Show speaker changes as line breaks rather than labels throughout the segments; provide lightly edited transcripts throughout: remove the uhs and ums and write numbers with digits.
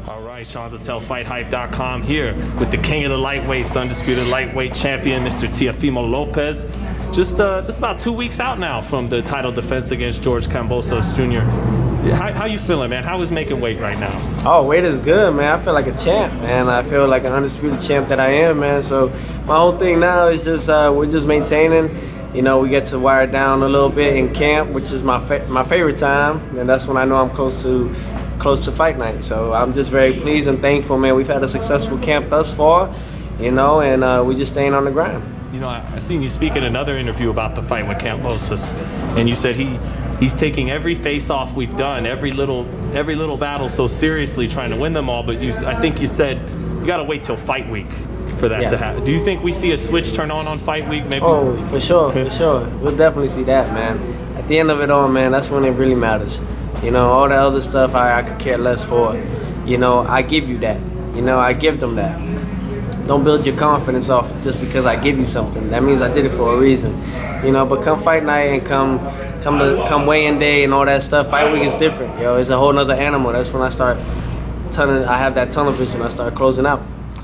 All right, Sean's at FightHype.com here with the king of the lightweights, undisputed lightweight champion, Mr. Teofimo Lopez. Just about 2 weeks out now from the title defense against George Kambosos Jr. How you feeling, man? How is making weight right now?
Oh, weight is good, man. I feel like a champ, man. I feel like an undisputed champ that I am, man. So my whole thing now is just we're just maintaining. You know, we get to wire it down a little bit in camp, which is my favorite time, and that's when I know I'm close to fight night. So I'm just very pleased and thankful, man. We've had a successful camp thus far, you know, and we just staying on the grind.
You know, I seen you speak in another interview about the fight with Kambosos, and you said he's taking every face-off we've done, every little battle so seriously, trying to win them all. But I think you said you got to wait till fight week for that to happen. Do you think we see a switch turn on fight week? Maybe.
Oh, for sure, for sure. We'll definitely see that, man. At the end of it all, man, that's when it really matters. You know, all the other stuff I could care less for. You know, I give you that. You know, I give them that. Don't build your confidence off just because I give you something. That means I did it for a reason. You know, but come fight night and come weigh-in day and all that stuff, fight week is different. Yo, it's a whole nother animal. That's when I have that tunnel vision. I start closing out.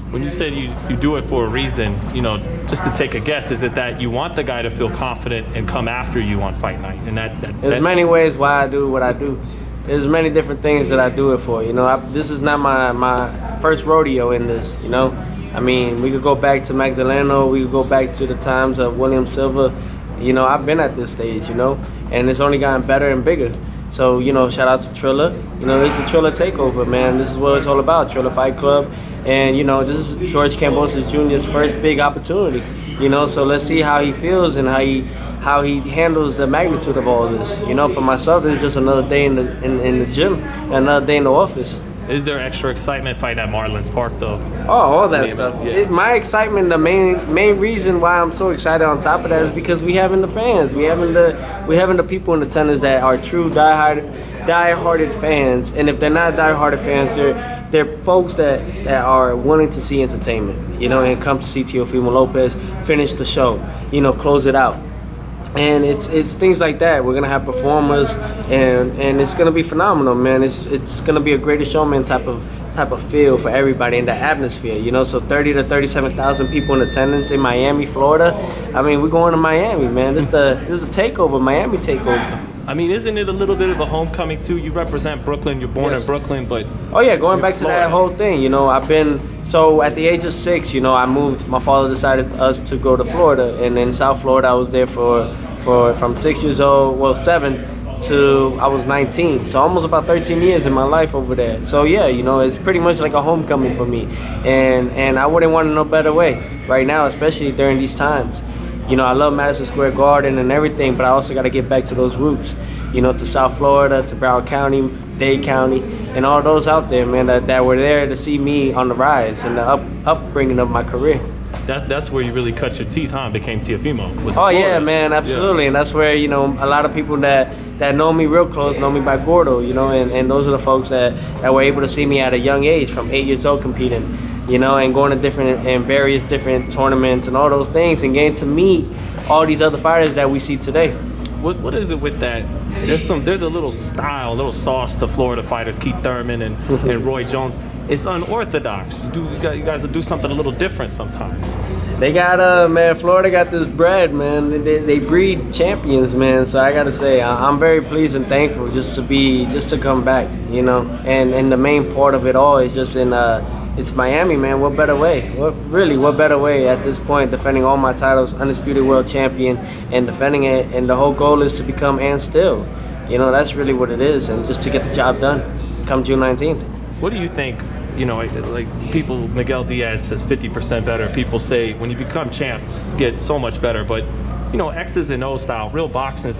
When you said you do it for a reason, you know, just to take a guess, is it that you want the guy to feel confident and come after you on fight night? And
there's many ways why I do what I do. There's many different things that I do it for. You know, this is not my first rodeo in this. You know, I mean, we could go back to Magdaleno. We could go back to the times of William Silva. You know, I've been at this stage. You know, and it's only gotten better and bigger. So, you know, shout out to Triller. You know, this is a Triller takeover, man. This is what it's all about, Triller Fight Club. And, you know, this is George Kambosos Jr.'s first big opportunity. You know, so let's see how he feels and how he handles the magnitude of all this. You know, for myself, this is just another day in the gym, and another day in the office.
Is there extra excitement fighting at Marlins Park, though?
Oh, all that stuff. Yeah. My excitement, the main reason why I'm so excited on top of that is because we having the fans. We having the people in attendance that are true die-hearted fans. And if they're not die-hearted fans, they're folks that are willing to see entertainment, you know, and come to see Teofimo Lopez finish the show, you know, close it out. And it's things like that. We're gonna have performers, and it's gonna be phenomenal, man. It's gonna be a greatest showman type of feel for everybody in the atmosphere, you know. So 30 to 37,000 people in attendance in Miami, Florida. I mean, we're going to Miami, man. This is a takeover, Miami takeover.
I mean, isn't it a little bit of a homecoming too? You represent Brooklyn. You're born in Brooklyn, but
oh yeah, going back to that whole thing. You know, so at the age of 6, you know, I moved. My father decided us to go to Florida, and in South Florida, I was there from 6 years old, well 7, to I was 19. So almost about 13 years in my life over there. So yeah, you know, it's pretty much like a homecoming for me, and I wouldn't want it no better way right now, especially during these times. You know, I love Madison Square Garden and everything, but I also got to get back to those roots, you know, to South Florida, to Broward County, Dade County, and all those out there, man, that were there to see me on the rise and the upbringing of my career.
That's where you really cut your teeth, huh? Became Teofimo.
Oh, yeah, man, absolutely. Yeah. And that's where, you know, a lot of people that know me real close know me by Gordo, you know, and those are the folks that were able to see me at a young age, from 8 years old competing. You know, and going to various different tournaments and all those things, and getting to meet all these other fighters that we see today.
What is it with that? There's a little style, a little sauce to Florida fighters, Keith Thurman and Roy Jones. It's unorthodox. You guys will do something a little different sometimes.
They got man, Florida got this bread, man. They breed champions, man. So I gotta say, I'm very pleased and thankful just to come back, you know. And the main part of it all is just it's Miami, man. What better way? What better way at this point, defending all my titles, undisputed world champion, and defending it, and the whole goal is to become and still. You know, that's really what it is, and just to get the job done come June 19th.
What do you think? You know, like people, Miguel Diaz says 50% better. People say when you become champ, you get so much better. But, you know, X's and O's style, real boxing,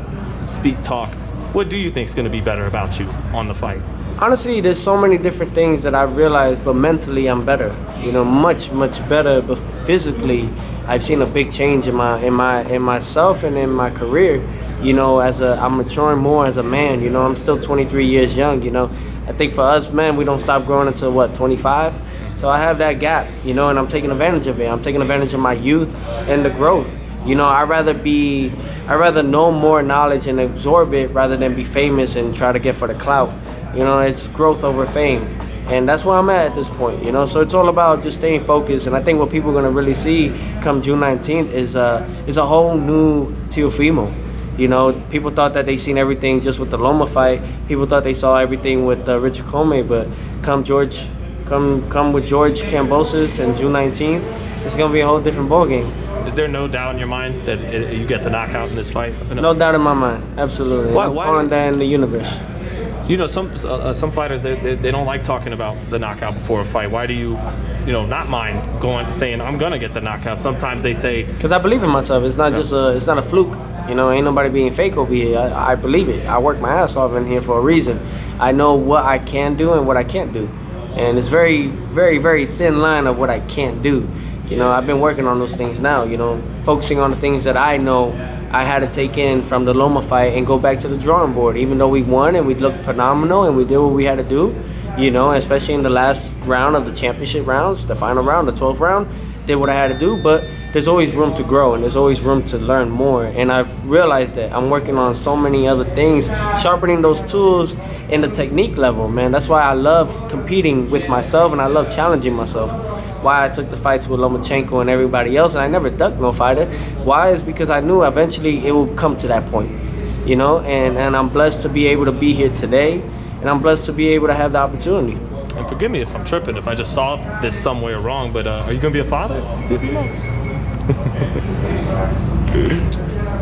talk. What do you think is going to be better about you on the fight?
Honestly, there's so many different things that I've realized, but mentally I'm better. You know, much better. But physically, I've seen a big change in myself and in my career. You know, I'm maturing more as a man. You know, I'm still 23 years young. You know, I think for us men, we don't stop growing until 25. So I have that gap. You know, and I'm taking advantage of it. I'm taking advantage of my youth and the growth. You know, I'd rather know more knowledge and absorb it rather than be famous and try to get for the clout. You know, it's growth over fame. And that's where I'm at this point, you know. So it's all about just staying focused. And I think what people are gonna really see come June 19th is a whole new Teofimo. You know, people thought that they seen everything just with the Loma fight. People thought they saw everything with Richard Comey, but come with George Kambosos and June 19th, it's gonna be a whole different ballgame.
Is there no doubt in your mind that you get the knockout in this fight?
No doubt in my mind, absolutely. I'm calling that in the universe.
You know, some fighters they don't like talking about the knockout before a fight. Why do you not mind saying I'm gonna get the knockout? Sometimes they say
because I believe in myself. It's not it's not a fluke. You know, ain't nobody being fake over here. I believe it. I work my ass off in here for a reason. I know what I can do and what I can't do, and it's very, very, very thin line of what I can't do. You know, I've been working on those things now. You know, focusing on the things that I know I had to take in from the Loma fight and go back to the drawing board. Even though we won and we looked phenomenal and we did what we had to do, you know, especially in the last round of the championship rounds, the final round, the 12th round, did what I had to do. But there's always room to grow and there's always room to learn more. And I've realized that I'm working on so many other things, sharpening those tools in the technique level, man. That's why I love competing with myself and I love challenging myself. Why I took the fights with Lomachenko and everybody else, and I never ducked no fighter. Why is because I knew eventually it would come to that point, you know. And I'm blessed to be able to be here today, and I'm blessed to be able to have the opportunity.
And forgive me if I'm tripping, if I just saw this somewhere wrong, but are you gonna be a father?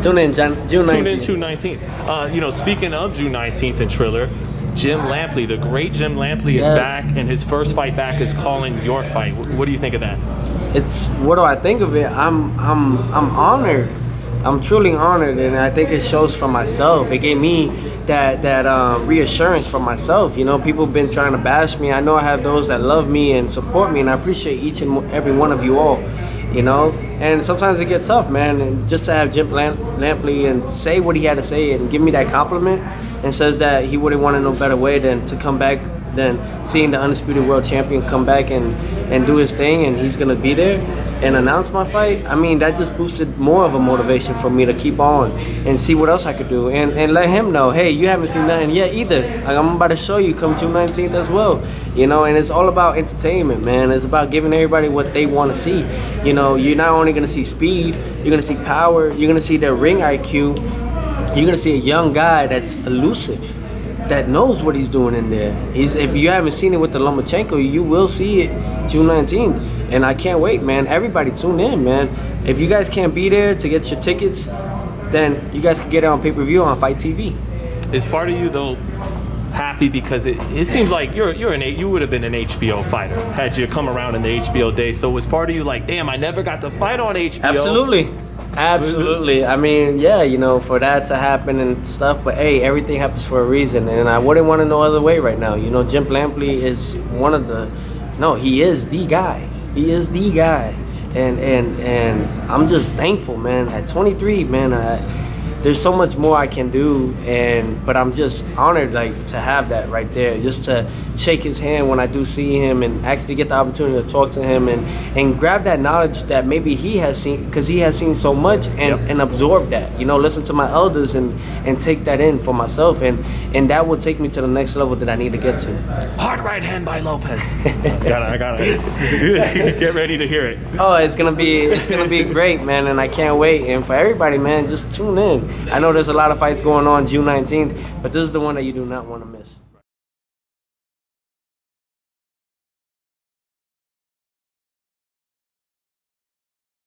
Tune in June 19th.
Tune in June 19th. You know, speaking of June 19th and Triller, Jim Lampley, the great Jim Lampley, is back, and his first fight back is calling your fight. What do you think of that?
What do I think of it? I'm honored. I'm truly honored, and I think it shows for myself. It gave me that reassurance for myself. You know, people have been trying to bash me. I know I have those that love me and support me, and I appreciate each and every one of you all. You know, and sometimes it gets tough, man. And just to have Jim Lampley and say what he had to say and give me that compliment, and says that he wouldn't want it no better way than to come back, than seeing the undisputed world champion come back and do his thing, and he's gonna be there and announce my fight. I mean, that just boosted more of a motivation for me to keep on and see what else I could do, and let him know, hey, you haven't seen nothing yet either. Like, I'm about to show you come June 19th as well. You know, and it's all about entertainment, man. It's about giving everybody what they want to see. You know, you're not only gonna see speed, you're gonna see power, you're gonna see their ring IQ. You're gonna see a young guy that's elusive, that knows what he's doing in there. If you haven't seen it with the Lomachenko, you will see it June 19th. And I can't wait, man. Everybody tune in, man. If you guys can't be there to get your tickets, then you guys can get it on pay-per-view on Fight TV.
Is part of you though happy because it seems like you would have been an HBO fighter had you come around in the HBO days? So was part of you like, damn, I never got to fight on HBO?
Absolutely. I mean, yeah, you know, for that to happen and stuff, but hey, everything happens for a reason, and I wouldn't want to no other way right now. You know, Jim Lampley is he is the guy. He is the guy. And I'm just thankful, man. At 23, man, there's so much more I can do, but I'm just honored, like, to have that right there, just to shake his hand when I do see him and actually get the opportunity to talk to him and grab that knowledge that maybe he has seen, because he has seen so much, and absorb that, you know, listen to my elders and take that in for myself, and that will take me to the next level that I need to get to.
Hard right hand by Lopez. I got it. Get ready to hear it.
Oh, it's gonna be great, man, and I can't wait. And for everybody, man, just tune in. I know there's a lot of fights going on June 19th, but this is the one that you do not want to miss.